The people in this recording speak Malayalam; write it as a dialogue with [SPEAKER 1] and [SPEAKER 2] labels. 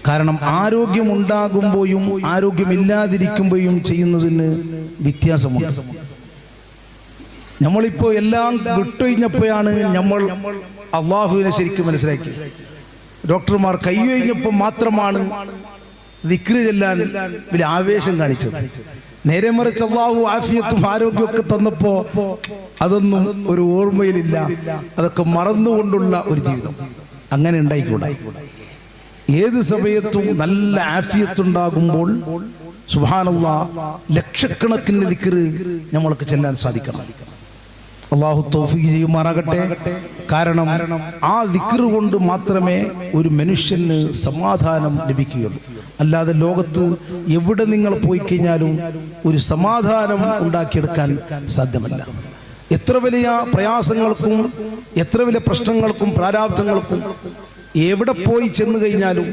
[SPEAKER 1] കാരണം ആരോഗ്യമുണ്ടാകുമ്പോഴും ആരോഗ്യമില്ലാതിരിക്കുമ്പോഴും ചെയ്യുന്നതിന് വ്യത്യാസമുണ്ട്. നമ്മളിപ്പോൾ എല്ലാം വിട്ടൊഴിഞ്ഞപ്പോഴാണ് നമ്മൾ അള്ളാഹുവിനെ ശരിക്കും മനസ്സിലാക്കിയത്. ഡോക്ടർമാർ കൈയൊഴിഞ്ഞപ്പോൾ മാത്രമാണ് ദിക്ർ ചെല്ലാൻ വലിയ ആവേശം കാണിച്ചത്. നേരെ മറിച്ച് അള്ളാഹു ആഫിയത്തും ആരോഗ്യമൊക്കെ തന്നപ്പോ അതൊന്നും ഒരു ഓർമ്മയിലില്ല, അതൊക്കെ മറന്നുകൊണ്ടുള്ള ഒരു ജീവിതം. അങ്ങനെ ഉണ്ടായിക്കൂടാ. ഏത് സമയത്തും നല്ല ആഫിയത്തുണ്ടാകുമ്പോൾ സുബ്ഹാനല്ലാഹ് ലക്ഷക്കണക്കിന് ദിക്ർ നമ്മൾക്ക് ചെല്ലാൻ സാധിക്കണം. അള്ളാഹു തൗഫീഖ് ചെയ്യുമാറാകട്ടെ. കാരണം ആ ദിക്ർ കൊണ്ട് മാത്രമേ ഒരു മനുഷ്യന് സമാധാനം ലഭിക്കുകയുള്ളൂ. അല്ലാതെ ലോകത്ത് എവിടെ നിങ്ങൾ പോയി കഴിഞ്ഞാലും ഒരു സമാധാനം ഉണ്ടാക്കിയെടുക്കാൻ സാധ്യമല്ല. എത്ര വലിയ പ്രയാസങ്ങൾക്കും എത്ര വലിയ പ്രശ്നങ്ങൾക്കും പ്രാരാബ്ധങ്ങൾക്കും എവിടെ പോയി ചെന്ന് കഴിഞ്ഞാലും